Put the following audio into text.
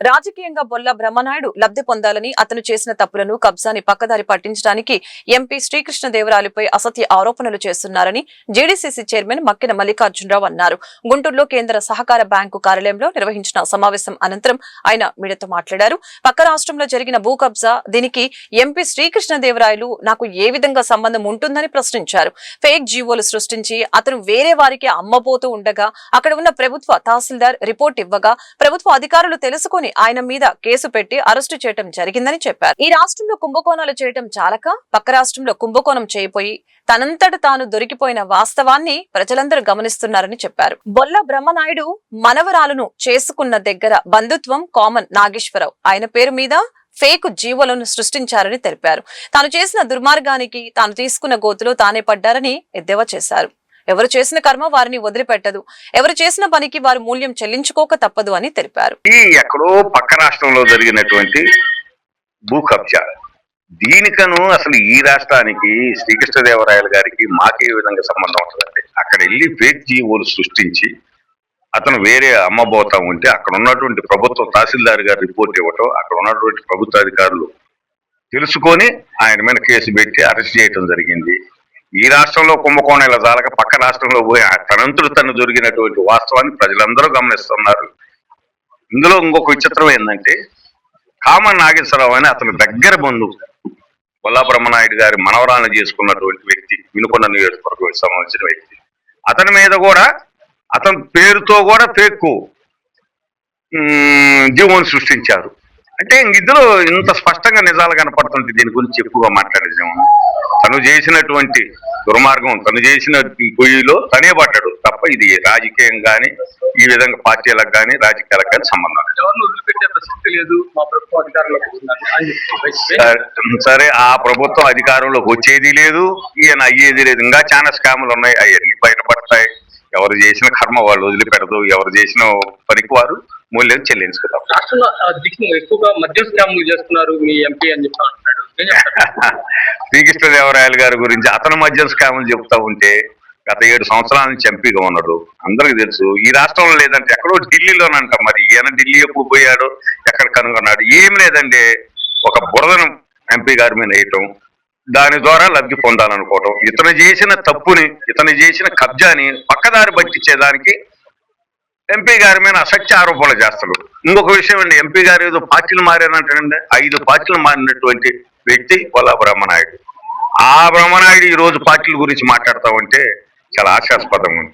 రాజకీయంగా బొల్ల బ్రహ్మనాయుడు లబ్ధి పొందాలని అతను చేసిన తప్పులను కబ్జాని పక్కదారి పట్టించడానికి ఎంపీ శ్రీకృష్ణదేవరాయలపై అసత్య ఆరోపణలు చేస్తున్నారని జేడీసీసీ చైర్మన్ మక్కిన మల్లికార్జునరావు అన్నారు. గుంటూరులో కేంద్ర సహకార బ్యాంకు కార్యాలయంలో నిర్వహించిన సమావేశం అనంతరం ఆయన మీడియాతో మాట్లాడారు. పక్క రాష్ట్రంలో జరిగిన భూ కబ్జా దీనికి ఎంపీ శ్రీకృష్ణదేవరాయలు నాకు ఏ విధంగా సంబంధం ఉంటుందని ప్రశ్నించారు. ఫేక్ జీవోలు సృష్టించి అతను వేరే వారికి అమ్మబోతూ ఉండగా అక్కడ ఉన్న ప్రభుత్వ తహసీల్దార్ రిపోర్ట్ ఇవ్వగా ప్రభుత్వ అధికారులు తెలుసుకుని ఆయన మీద కేసు పెట్టి అరెస్టు చేయడం జరిగిందని చెప్పారు. ఈ రాష్ట్రంలో కుంభకోణాలు చేయడం చాలక పక్క రాష్ట్రంలో కుంభకోణం చేయబోయి తనంతట తాను దొరికిపోయిన వాస్తవాన్ని ప్రజలందరూ గమనిస్తున్నారని చెప్పారు. బొల్ల బ్రహ్మనాయుడు మనవరాలను చేసుకున్న దగ్గర బంధుత్వం కామన్ నాగేశ్వరరావు ఆయన పేరు మీద ఫేక్ జీవోలను సృష్టించారని తెలిపారు. తాను చేసిన దుర్మార్గానికి తాను తీసుకున్న గోతులో తానే పడ్డారని ఎద్దేవా చేశారు. ఎవరు చేసిన కర్మ వారిని వదిలిపెట్టదు, ఎవరు చేసిన పనికి వారు మూల్యం చెల్లించుకోక తప్పదు అని తెలిపారు. ఎక్కడో పక్క రాష్ట్రంలో జరిగినటువంటి భూ కబ్జా దీనికను అసలు ఈ రాష్ట్రానికి శ్రీకృష్ణదేవరాయలు గారికి మాకే విధంగా సంబంధం ఉంటుందండి. అక్కడ వెళ్ళి ఫేక్ జీవోలు సృష్టించి అతను వేరే అమ్మబోతా ఉంటే అక్కడ ఉన్నటువంటి ప్రభుత్వ తహసీల్దార్ గారు రిపోర్ట్ ఇవ్వటం, అక్కడ ఉన్నటువంటి ప్రభుత్వ అధికారులు తెలుసుకొని ఆయన మీద కేసు పెట్టి అరెస్ట్ చేయటం జరిగింది. ఈ రాష్ట్రంలో కుంభకోణాల జాలక పక్క రాష్ట్రంలో పోయి తనంతులు తను జరిగినటువంటి వాస్తవాన్ని ప్రజలందరూ గమనిస్తున్నారు. ఇందులో ఇంకొక విచిత్రం ఏంటంటే కామన్ నాగేశ్వరరావు అని అతను దగ్గర బంధువు బొల్లా బ్రహ్మనాయుడు గారి మనవరాలను చేసుకున్నటువంటి వ్యక్తి, వినుకొండ నియోజకవర్గం సంబంధించిన వ్యక్తి. అతని మీద కూడా అతని పేరుతో కూడా ఫేక్ జీవోని సృష్టించారు. అంటే ఇందులో ఇంత స్పష్టంగా నిజాలు కనపడుతుంటే దీని గురించి ఎక్కువగా మాట్లాడేసాము. తను చేసినటువంటి దుర్మార్గం తను చేసిన పొయ్యిలో తనే పడ్డాడు తప్ప ఇది రాజకీయం కానీ ఈ విధంగా పార్టీలకు కానీ రాజకీయాలకు కానీ సంబంధం లేదు. సరే, ఆ ప్రభుత్వం అధికారంలోకి వచ్చేది లేదు, ఈయన అయ్యేది లేదు. ఇంకా చాలా స్కాములు ఉన్నాయి, అవన్నీ బయటపడతాయి. ఎవరు చేసిన కర్మ వాళ్ళు వదిలిపెడదు, ఎవరు చేసిన పనికి వారు మూల్యం చెల్లించుకుంటారు. రాష్ట్రంలో ఎక్కువగా మద్యం స్కాములు చేస్తున్నారు మీ ఎంపీ అని చెప్పి అంటున్నాడు. శ్రీకృష్ణదేవరాయలు గారి గురించి అతను మద్యం స్కాములు చెబుతా ఉంటే గత 7 సంవత్సరాల నుంచి ఎంపీగా ఉన్నాడు, అందరికి తెలుసు. ఈ రాష్ట్రంలో లేదంటే ఎక్కడో ఢిల్లీలోనంట. మరి ఈయన ఢిల్లీ ఎప్పుడు పోయాడు, ఎక్కడ కనుగొన్నాడు? ఏం లేదండి, ఒక బురదను ఎంపీ గారి మీద వేయటం, దాని ద్వారా లబ్ధి పొందాలనుకోవటం, ఇతను చేసిన తప్పుని ఇతను చేసిన కబ్జాని పక్కదారి పట్టించేదానికి ఎంపీ గారి మీద అసత్య ఆరోపణలు చేస్తాడు. ఇంకొక విషయం అండి, ఎంపీ గారు ఏదో పార్టీలు మారానంటాడండి. 5 పార్టీలు మారినటువంటి వ్యక్తి బొల్లా బ్రహ్మనాయుడు. ఆ బ్రహ్మనాయుడు ఈ రోజు పార్టీల గురించి మాట్లాడతా ఉంటే చాలా హాస్యాస్పదంగా ఉంది.